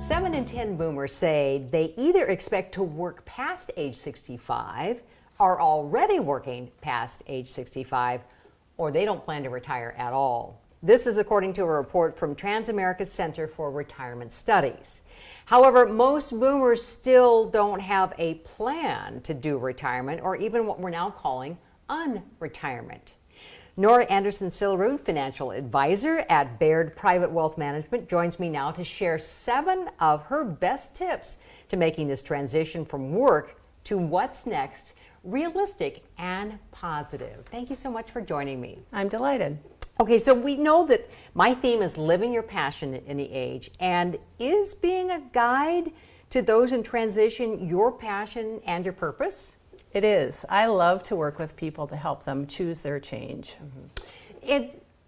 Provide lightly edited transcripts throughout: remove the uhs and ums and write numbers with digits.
7 in 10 boomers say they either expect to work past age 65, are already working past age 65, or they don't plan to retire at all. This is according to a report from Transamerica's Center for Retirement Studies. However, most boomers still don't have a plan to do retirement, or even what we're now calling unretirement. Nora Andersen Sillerud, financial advisor at Baird Private Wealth Management, joins me now to share 7 of her best tips to making this transition from work to what's next realistic and positive. Thank you so much for joining me. I'm delighted. Okay, so we know that my theme is living your passion at any age, and is being a guide to those in transition your passion and your purpose? It is. I love to work with people to help them choose their change.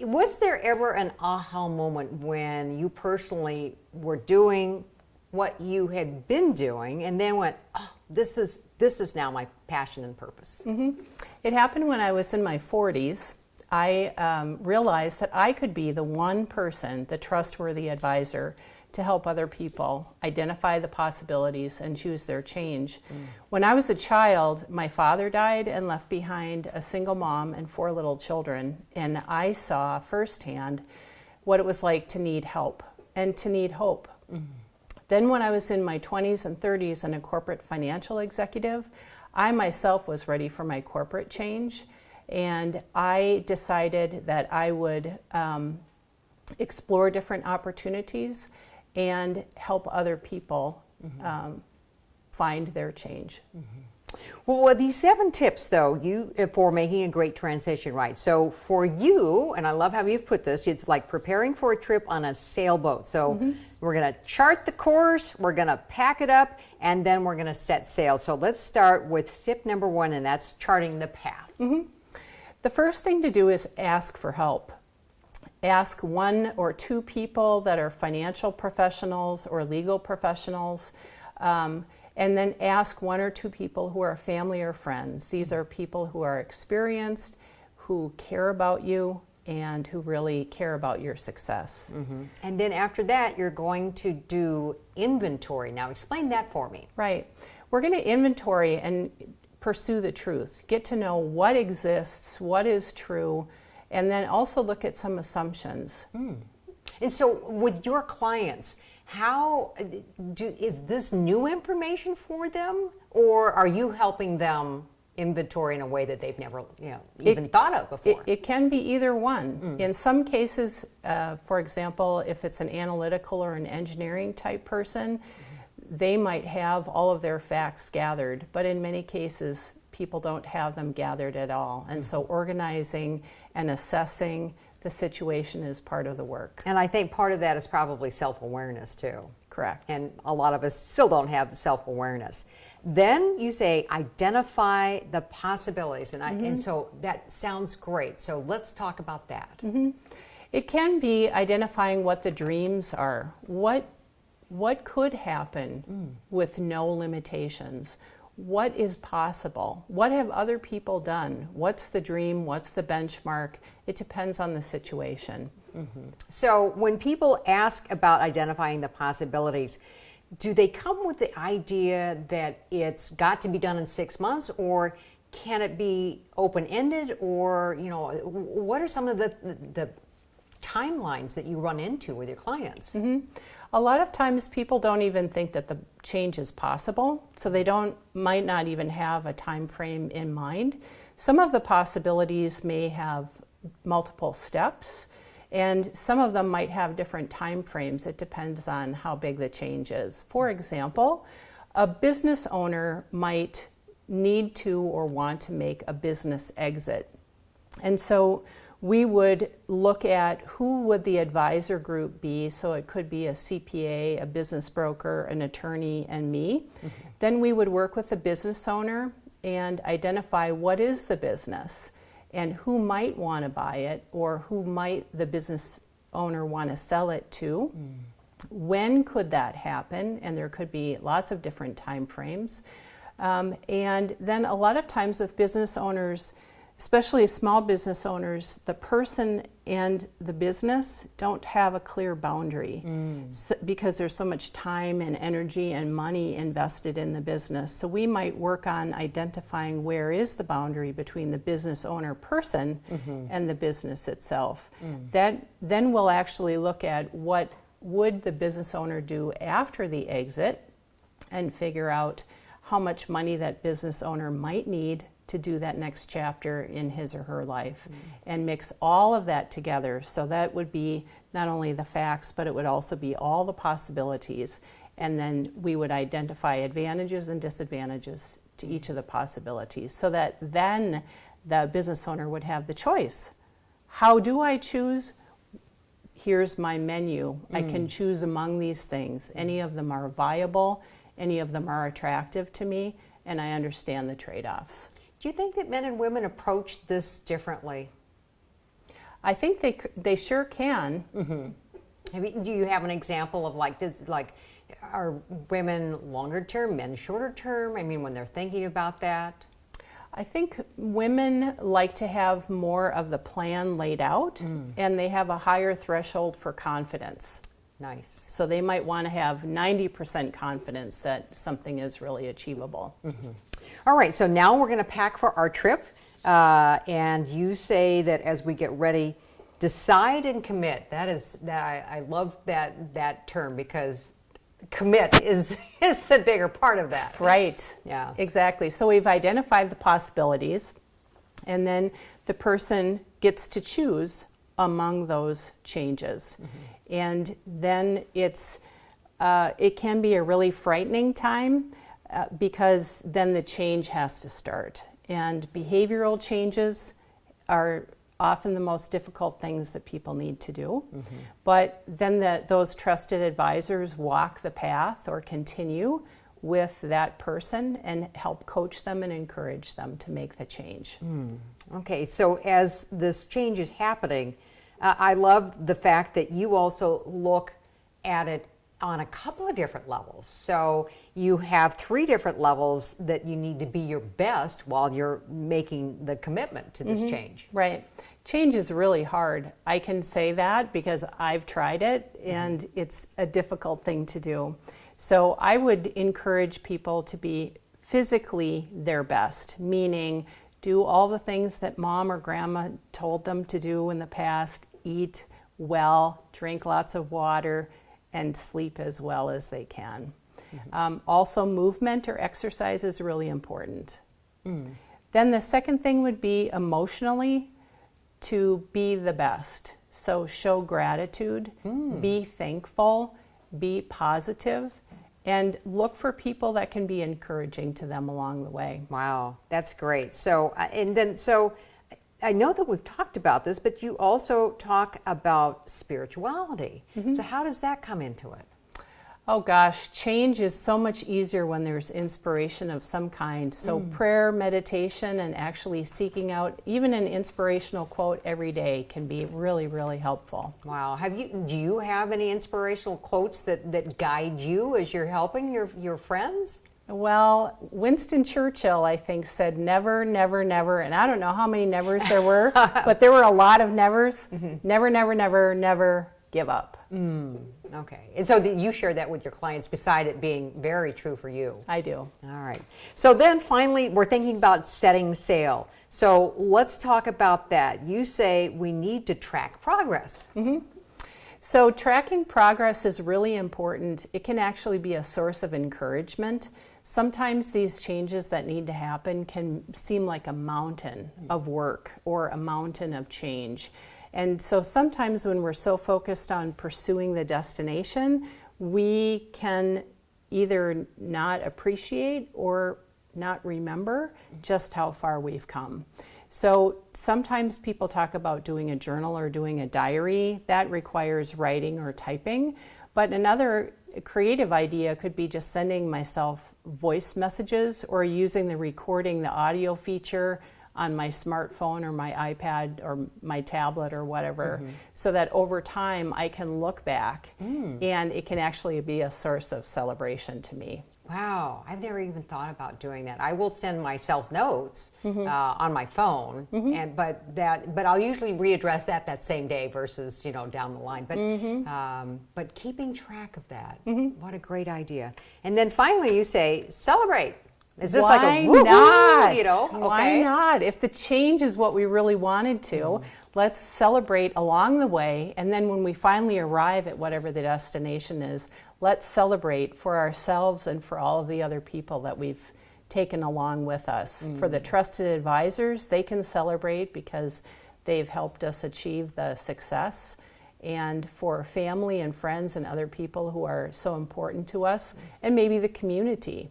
Was there ever an aha moment when you personally were doing what you had been doing and then went, oh, this is now my passion and purpose? It happened when I was in my 40s. I realized that I could be the one person, the trustworthy advisor, to help other people identify the possibilities and choose their change. When I was a child, my father died and left behind a single mom and 4 little children, and I saw firsthand what it was like to need help and to need hope. Then when I was in my 20s and 30s and a corporate financial executive, I myself was ready for my corporate change, and I decided that I would explore different opportunities and help other people find their change. Well, these 7 tips, though, for making a great transition, right? So for you, and I love how you've put this, it's like preparing for a trip on a sailboat. So we're going to chart the course, we're going to pack it up, and then we're going to set sail. So let's start with tip number 1, and that's charting the path. The first thing to do is ask for help. Ask 1 or 2 people that are financial professionals or legal professionals, and then ask 1 or 2 people who are family or friends. These are people who are experienced, who care about you, and who really care about your success. And then after that, you're going to do inventory. Now explain that for me. Right. We're going to inventory and pursue the truth. Get to know what exists, what is true, and then also look at some assumptions. And so with your clients, is this new information for them, or are you helping them inventory in a way that they've never even thought of before? It can be either one. In some cases, for example, if it's an analytical or an engineering type person, they might have all of their facts gathered, but in many cases, people don't have them gathered at all. And so organizing and assessing the situation is part of the work. And I think part of that is probably self-awareness too. Correct. And a lot of us still don't have self-awareness. Then you say identify the possibilities, and so that sounds great. So let's talk about that. It can be identifying what the dreams are. What could happen with no limitations? What is possible? What have other people done? What's the dream? What's the benchmark? It depends on the situation. So when people ask about identifying the possibilities, do they come with the idea that it's got to be done in 6 months, or can it be open-ended, or what are some of the timelines that you run into with your clients? A lot of times people don't even think that the change is possible, so they might not even have a time frame in mind. Some of the possibilities may have multiple steps, and some of them might have different time frames. It depends on how big the change is. For example, a business owner might need to or want to make a business exit. And so we would look at who would the advisor group be. So it could be a CPA, a business broker, an attorney, and me. Then we would work with the business owner and identify what is the business and who might want to buy it, or who might the business owner want to sell it to. When could that happen? And there could be lots of different time frames. And then a lot of times with business owners, especially small business owners, the person and the business don't have a clear boundary because there's so much time and energy and money invested in the business. So we might work on identifying where is the boundary between the business owner person and the business itself. Then we'll actually look at what would the business owner do after the exit and figure out how much money that business owner might need to do that next chapter in his or her life, and mix all of that together. So that would be not only the facts, but it would also be all the possibilities. And then we would identify advantages and disadvantages to each of the possibilities, so that then the business owner would have the choice. How do I choose? Here's my menu. I can choose among these things. Any of them are viable, any of them are attractive to me, and I understand the trade-offs. Do you think that men and women approach this differently? I think they sure can. Do you have an example of are women longer term, men shorter term? I mean, when they're thinking about that? I think women like to have more of the plan laid out, and they have a higher threshold for confidence. Nice. So they might want to have 90% confidence that something is really achievable. All right, so now we're going to pack for our trip. And you say that as we get ready, decide and commit. I love that term, because commit is the bigger part of that. Right. Yeah. Exactly. So we've identified the possibilities, and then the person gets to choose among those changes. And then it can be a really frightening time because then the change has to start. And behavioral changes are often the most difficult things that people need to do. But then those trusted advisors walk the path or continue with that person and help coach them and encourage them to make the change. Okay, so as this change is happening, I love the fact that you also look at it on a couple of different levels. So you have 3 different levels that you need to be your best while you're making the commitment to this change. Right. Change is really hard. I can say that because I've tried it, and it's a difficult thing to do. So I would encourage people to be physically their best, meaning do all the things that mom or grandma told them to do in the past, eat well, drink lots of water, and sleep as well as they can. Also, movement or exercise is really important. Then the second thing would be emotionally to be the best. So show gratitude, be thankful, be positive, and look for people that can be encouraging to them along the way. Wow, that's great. So, so I know that we've talked about this, but you also talk about spirituality. So how does that come into it? Oh gosh, change is so much easier when there's inspiration of some kind. So prayer, meditation, and actually seeking out even an inspirational quote every day can be really, really helpful. Wow. Do you have any inspirational quotes that guide you as you're helping your friends? Well, Winston Churchill, I think, said never, never, never, and I don't know how many nevers there were, but there were a lot of nevers. Never, never, never, never give up. Okay. And so you share that with your clients, beside it being very true for you. I do. All right. So then finally, we're thinking about setting sail. So let's talk about that. You say we need to track progress. So tracking progress is really important. It can actually be a source of encouragement. Sometimes these changes that need to happen can seem like a mountain of work or a mountain of change. And so sometimes when we're so focused on pursuing the destination, we can either not appreciate or not remember just how far we've come. So sometimes people talk about doing a journal or doing a diary. That requires writing or typing. But another creative idea could be just sending myself voice messages or using the audio feature on my smartphone or my iPad or my tablet or whatever, so that over time I can look back and it can actually be a source of celebration to me. Wow, I've never even thought about doing that. I will send myself notes on my phone, but I'll usually readdress that same day versus down the line. But keeping track of that, what a great idea. And then finally, you say celebrate. Is this like a woo-hoo? Why not? If the change is what we really wanted to, let's celebrate along the way. And then when we finally arrive at whatever the destination is, let's celebrate for ourselves and for all of the other people that we've taken along with us. For the trusted advisors, they can celebrate because they've helped us achieve the success. And for family and friends and other people who are so important to us, and maybe the community,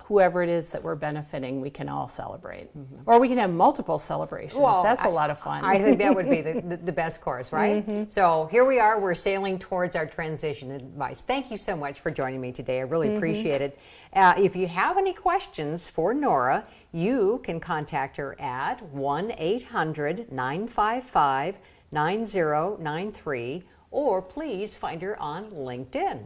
whoever it is that we're benefiting, we can all celebrate. Or we can have multiple celebrations. Well, that's a lot of fun. I think that would be the best course, right? So here we are, we're sailing towards our transition advice. Thank you so much for joining me today. I really appreciate it. If you have any questions for Nora, you can contact her at 1-800-955-9093, or please find her on LinkedIn.